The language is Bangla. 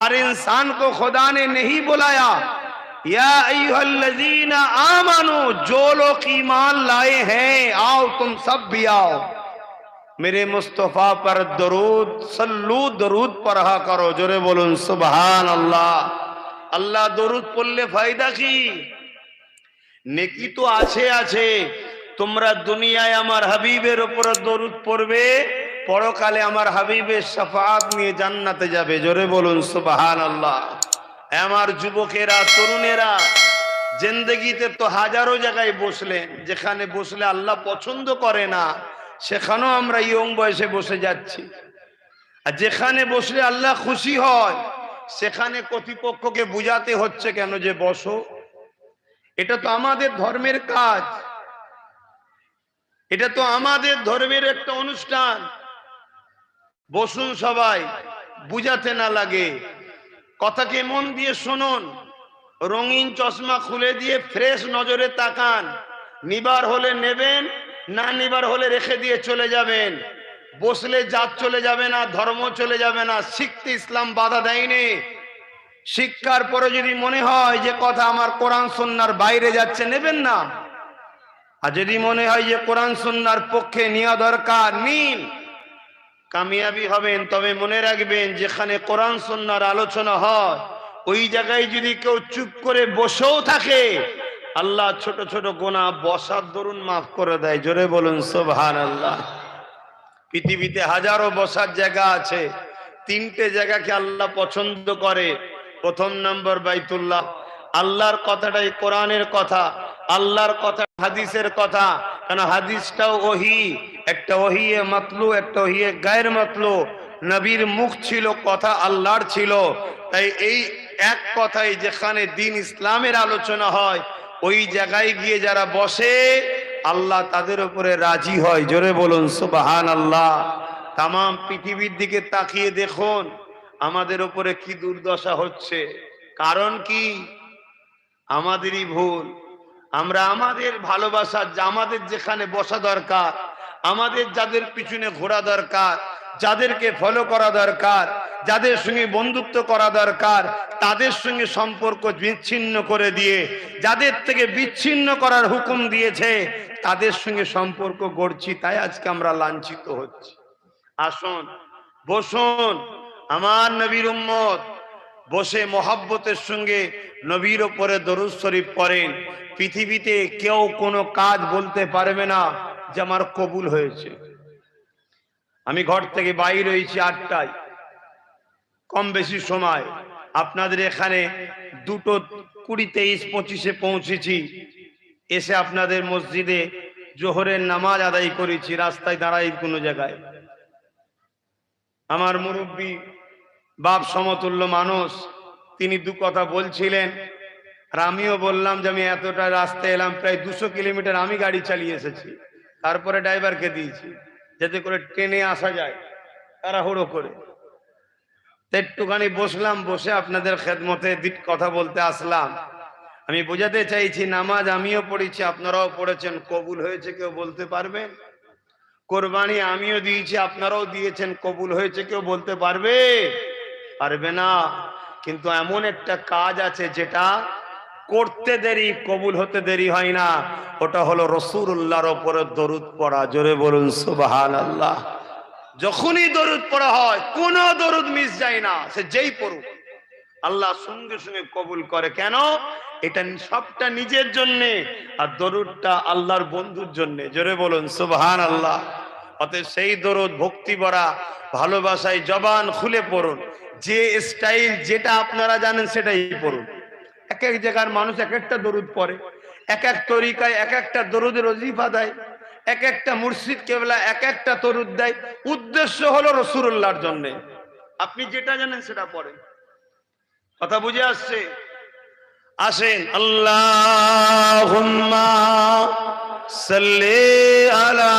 हर इंसान को खुदा ने नहीं बुलाया। या अय्युहल्लज़ीना आमनू, जो लोग ईमान लाए हैं आओ तुम सब भी आओ, मेरे मुस्तफा पर दरूद सल्लू, दरूद पढ़ा करो। जोरे बोलुन सुबहान अल्लाह। अल्लाह दरूद पढ़ले फायदा की? नेकी तो आछे आछे। তোমরা দুনিয়ায় আমার হাবিবের উপর দরুদ পড়বে, পরকালে আমার হাবিবের শাফাআত নিয়ে জান্নাতে যাবে। জোরে বলুন সুবহানাল্লাহ। আমার যুবকেরা, তরুণেরা, জিন্দেগিতে তো হাজারো জায়গায় বসলেন, যেখানে বসলে আল্লাহ পছন্দ করে না সেখানেও আমরা ইয়ং বয়সে বসে যাচ্ছি। আর যেখানে বসলে আল্লাহ খুশি হয় সেখানে কর্তৃপক্ষকে বুঝাতে হচ্ছে কেন যে বসো। এটা তো আমাদের ধর্মের কাজ, এটা তো আমাদের ধর্মের একটা অনুষ্ঠান। বসুন সবাই, বুঝাতে না লাগে। কথাকে মন দিয়ে শুনুন, রঙিন চশমা খুলে দিয়ে ফ্রেশ নজরে তাকান। নিবার হলে নেবেন, না নিবার হলে রেখে দিয়ে চলে যাবেন। বসলে জাত চলে যাবে না, ধর্ম চলে যাবে না। শিখতে ইসলাম বাধা দেয়নি। শিক্ষার পরে যদি মনে হয় যে কথা আমার কোরআন সুন্নাহর বাইরে যাচ্ছে, নেবেন না। আর যদি মনে হয় যে কোরআন সুন্নাহর পক্ষে নেওয়া দরকার, নিন, কামিয়াবি হবেন। তবে মনে রাখবেন, যেখানে কোরআন সুন্নাহর আলোচনা হয় ওই জায়গায় যদি কেউ চুপ করে বসেও থাকে, আল্লাহ ছোট ছোট গুনাহ বসার দরুন মাফ করে দেয়। জোরে বলুন সুবহানাল্লাহ। পৃথিবীতে হাজারো বসার জায়গা আছে, তিনটে জায়গাকে আল্লাহ পছন্দ করে। প্রথম নম্বর বাইতুল্লাহ। আল্লাহর কথাটাই কোরআনের কথা, আল্লাহর কথা হাদিসের কথা। কারণ হাদিসটাও ওহী, একটা ওহিয়ে মাতলু, একটা ওহিয়ে গায়ের মাতলু। নবীর মুখ ছিল, কথা আল্লাহর ছিল। তাই এই এক কথাই যেখানে দিন ইসলামের আলোচনা হয় ওই জায়গায় গিয়ে যারা বসে আল্লাহ তাদের উপরে রাজি হয়। জোরে বলুন সুবহানাল্লাহ। তাম পৃথিবীর দিকে তাকিয়ে দেখুন আমাদের উপরে কি দুর্দশা হচ্ছে। কারণ কি? আমাদেরই ভুল। আমরা আমাদের ভালোবাসা, আমাদের যেখানে বসা দরকার, আমাদের যাদের পিছনে ঘোরা দরকার, যাদেরকে ফলো করা দরকার, যাদের সঙ্গে বন্ধুত্ব করা দরকার, তাদের সঙ্গে সম্পর্ক বিচ্ছিন্ন করে দিয়ে যাদের থেকে বিচ্ছিন্ন করার হুকুম দিয়েছে তাদের সঙ্গে সম্পর্ক গড়ছি। তাই আজকে আমরা লাঞ্ছিত হচ্ছি। আসুন বসুন, আমার নবীর উম্মত, বসে মোহাব্বতের সঙ্গে নবীর উপরে দরুদ শরীফ পড়েন। পৃথিবীতে কেউ কোনো কাজ বলতে পারবে না যে আমার কবুল হয়েছে। আমি ঘর থেকে বাইরে হয়েছি 8টায়, কম বেশি সময়। আপনাদের এখানে 2:20, 23-25 পৌঁছেছি। এসে আপনাদের মসজিদে জোহরের নামাজ আদায় করেছি। রাস্তায় দাঁড়াই কোনো জায়গায়, আমার মুরব্বী বাপ সমতুল্য মানুষ, তিনি দু কথা বলছিলেন। আর আমিও বললাম যে আমি এতটা রাস্তা এলাম, প্রায় 200 কিলোমিটার আমি গাড়ি চালিয়ে এসেছি। তারপরে ড্রাইভারকে দিয়েছি যাতে করে ট্রেনে আসা যায় তাড়াহুড়ো করে। একটুখানি বসলাম, বসে আপনাদের খেদমতে কথা বলতে আসলাম। আমি বোঝাতে চাইছি নামাজ আমিও পড়েছি, আপনারাও পড়েছেন, কবুল হয়েছে কেউ বলতে পারবেন? কোরবানি আমিও দিয়েছি, আপনারাও দিয়েছেন, কবুল হয়েছে কেউ বলতে পারবে? পারবে না। কিন্তু এমন একটা কাজ আছে যেটা করতে দেরি, কবুল হতে দেরি হয় না। ওটা হলো রাসূলুল্লাহর উপরে দরুদ পড়া। জোরে বলুন সুবহানাল্লাহ। যখনই দরুদ পড়া হয় কোনো দরুদ মিস যায় না, সে যেই পড়ুক আল্লাহ সঙ্গে সঙ্গে কবুল করে। কেন? এটা সবটা নিজের জন্য, আর দরুদটা আল্লাহর বন্ধুর জন্য। জোরে বলুন সুবহানাল্লাহ। অতএব সেই দরুদ ভক্তি ভরা ভালোবাসায় জবান খুলে পড়ুন। যে স্টাইল যেটা আপনারা জানেন সেটাই পড়ুন। এক এক জায়গার মানুষ এক একটা দরুদ পড়ে, এক এক তরিকায় এক একটা দরুদের ওজিফা দেয়, এক একটা মুর্শিদ কেবলা এক একটা দরুদ দেয়। উদ্দেশ্য হলো রাসূলুল্লাহর জন্য। আপনি যেটা জানেন সেটা পড়েন। কথা বুঝে আসছে? আসেন, আল্লাহুম্মা সাল্লি আলা